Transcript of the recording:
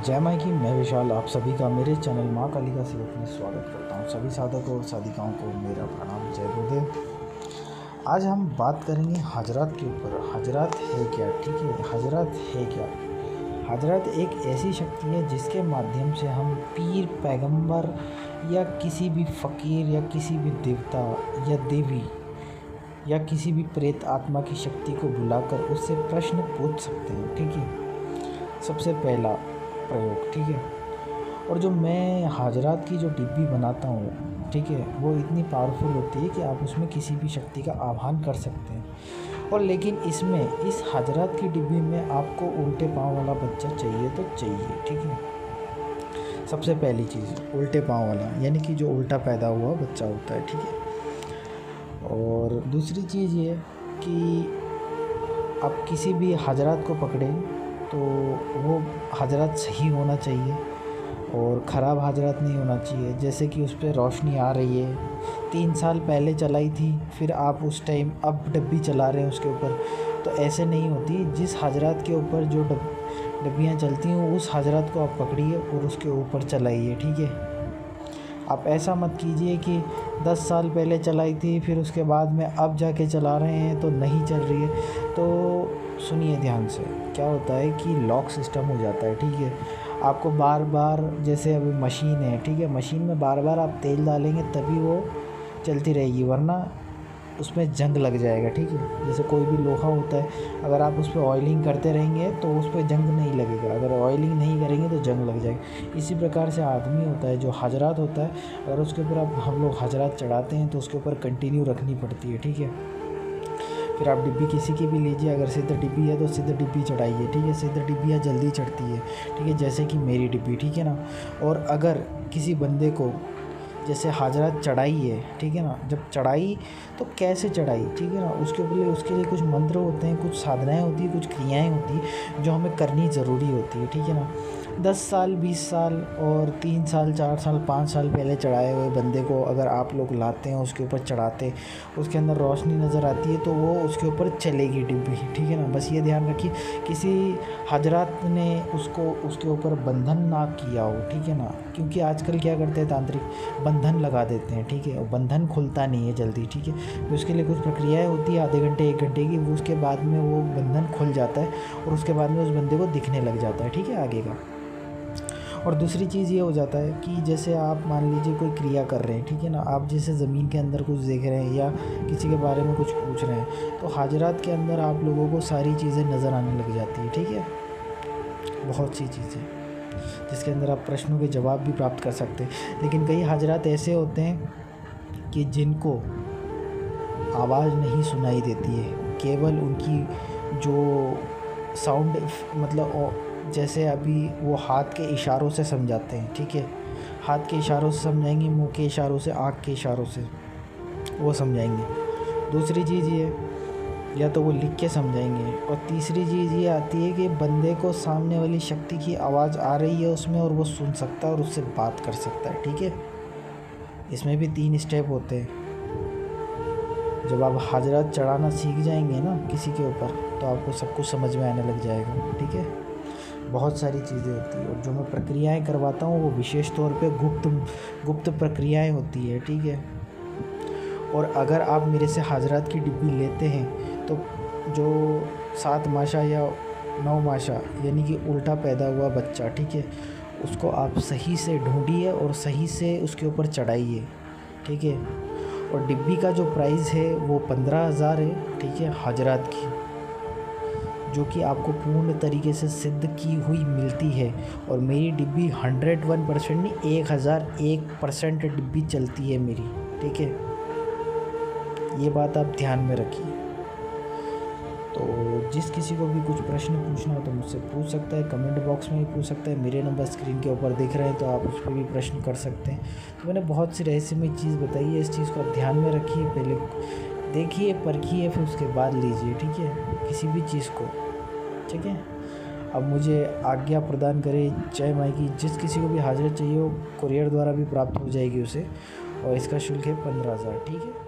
जय माई की मैं विशाल आप सभी का मेरे चैनल माँ कालिका सेवक में स्वागत करता हूँ। सभी साधकों और साधिकाओं को मेरा प्रणाम, जय गुरुदेव। आज हम बात करेंगे हजरात के ऊपर। हजरात है क्या? ठीक है, हजरात है क्या? हजरात एक ऐसी शक्ति है जिसके माध्यम से हम पीर, पैगंबर या किसी भी फ़कीर या किसी भी देवता या देवी या किसी भी प्रेत आत्मा की शक्ति को बुलाकर उससे प्रश्न पूछ सकते हैं। ठीक है, सबसे पहला प्रयोग। ठीक है, और जो मैं हाजरात की जो डिब्बी बनाता हूँ, ठीक है, वो इतनी पावरफुल होती है कि आप उसमें किसी भी शक्ति का आह्वान कर सकते हैं। और लेकिन इसमें इस हाजरात की डिब्बी में आपको उल्टे पाँव वाला बच्चा चाहिए तो चाहिए। ठीक है, सबसे पहली चीज़ उल्टे पाँव वाला, यानी कि जो उल्टा पैदा हुआ बच्चा होता है। ठीक है, और दूसरी चीज़ ये कि आप किसी भी हजरात को पकड़ें तो वो हजरात सही होना चाहिए और ख़राब हजरात नहीं होना चाहिए। जैसे कि उस पर रोशनी आ रही है, 3 साल पहले चलाई थी, फिर आप उस टाइम अब डब्बी चला रहे हैं उसके ऊपर, तो ऐसे नहीं होती। जिस हजरात के ऊपर जो डब्बियाँ चलती हैं उस हजरात को आप पकड़िए और उसके ऊपर चलाइए। ठीक है, आप ऐसा मत कीजिए कि 10 साल पहले चलाई थी फिर उसके बाद में अब जाके चला रहे हैं तो नहीं चल रही है। तो सुनिए ध्यान से, क्या होता है कि लॉक सिस्टम हो जाता है। ठीक है, आपको बार बार, जैसे अभी मशीन है, ठीक है, मशीन में बार बार आप तेल डालेंगे तभी वो चलती रहेगी, वरना उसमें जंग लग जाएगा। ठीक है, जैसे कोई भी लोहा होता है, अगर आप उस पर ऑयलिंग करते रहेंगे तो उस पर जंग नहीं लगेगा, अगर ऑयलिंग नहीं करेंगे तो जंग लग जाएगा। इसी प्रकार से आदमी होता है, जो हजरात होता है, अगर उसके ऊपर हम लोग हजरात चढ़ाते हैं तो उसके ऊपर कंटिन्यू रखनी पड़ती है। ठीक है, फिर आप डिब्बी किसी की भी लीजिए, अगर सीधा डिब्बी है तो सीधा डिब्बी चढ़ाइए। ठीक है, सीधा डिब्बियाँ जल्दी चढ़ती है। ठीक है, जैसे कि मेरी डिब्बी, ठीक है ना। और अगर किसी बंदे को जैसे हाजरात चढ़ाई है, ठीक है ना, जब चढ़ाई तो कैसे चढ़ाई, ठीक है ना, उसके लिए कुछ मंत्र होते हैं, कुछ साधनाएं होती हैं, कुछ क्रियाएं होती हैं जो हमें करनी ज़रूरी होती है। ठीक है ना। 10 साल, 20 साल और 3 साल, 4 साल, 5 साल पहले चढ़ाए हुए बंदे को अगर आप लोग लाते हैं, उसके ऊपर चढ़ाते, उसके अंदर रोशनी नज़र आती है तो वो उसके ऊपर चलेगी डिब्बी। ठीक है ना, बस ये ध्यान रखिए किसी हजरात ने उसको उसके ऊपर बंधन ना किया हो। ठीक है ना, क्योंकि आजकल क्या करते हैं तांत्रिक, बंधन लगा देते हैं। ठीक है, और बंधन खुलता नहीं है जल्दी। ठीक है, तो उसके लिए कुछ प्रक्रियाएं होती है, आधे घंटे 1 घंटे की, उसके बाद में वो बंधन खुल जाता है और उसके बाद में उस बंदे को दिखने लग जाता है। ठीक है, आगे का। और दूसरी चीज़ ये हो जाता है कि जैसे आप मान लीजिए कोई क्रिया कर रहे हैं, ठीक है ना, आप जैसे ज़मीन के अंदर कुछ देख रहे हैं या किसी के बारे में कुछ पूछ रहे हैं, तो हाजरात के अंदर आप लोगों को सारी चीज़ें नज़र आने लग जाती है। ठीक है, बहुत सी चीज़ें जिसके अंदर आप प्रश्नों के जवाब भी प्राप्त कर सकते हैं। लेकिन कई हाजरात ऐसे होते हैं कि जिनको आवाज़ नहीं सुनाई देती है, केवल उनकी जो साउंड, मतलब जैसे अभी वो हाथ के इशारों से समझाते हैं। ठीक है, हाथ के इशारों से समझाएंगे, मुंह के इशारों से, आँख के इशारों से वो समझाएंगे। दूसरी चीज़ ये, या तो वो लिख के समझाएंगे। और तीसरी चीज़ ये आती है कि बंदे को सामने वाली शक्ति की आवाज़ आ रही है उसमें और वो सुन सकता है और उससे बात कर सकता है। ठीक है, इसमें भी 3 स्टेप होते हैं। जब आप हाजरात चढ़ाना सीख जाएंगे ना किसी के ऊपर, तो आपको सब कुछ समझ में आने लग जाएगा। ठीक है, बहुत सारी चीज़ें होती हैं और जो मैं प्रक्रियाएं करवाता हूँ वो विशेष तौर पे गुप्त प्रक्रियाएं होती है। ठीक है, और अगर आप मेरे से हाजरात की डिब्बी लेते हैं तो जो 7 माशा या 9 माशा, यानी कि उल्टा पैदा हुआ बच्चा, ठीक है, उसको आप सही से ढूंढिए और सही से उसके ऊपर चढ़ाइए। ठीक है, और डिब्बी का जो प्राइस है वो 15,000 है। ठीक है, हाजरात की, जो कि आपको पूर्ण तरीके से सिद्ध की हुई मिलती है। और मेरी डिब्बी 101% नहीं, 1001% डिब्बी चलती है मेरी। ठीक है, ये बात आप ध्यान में रखिए। तो जिस किसी को भी कुछ प्रश्न पूछना हो तो मुझसे पूछ सकता है, कमेंट बॉक्स में भी पूछ सकता है, मेरे नंबर स्क्रीन के ऊपर दिख रहे हैं तो आप उस पर भी प्रश्न कर सकते हैं। तो मैंने बहुत सी रहस्यमय चीज़ बताई है, इस चीज़ को आप ध्यान में रखिए, पहले देखिए, परखिए, फिर उसके बाद लीजिए। ठीक है, किसी भी चीज़ को। ठीक है, अब मुझे आज्ञा प्रदान करें, जय माई की। जिस किसी को भी हाजिर चाहिए हो कुरियर द्वारा भी प्राप्त हो जाएगी उसे, और इसका शुल्क है 15,000। ठीक है।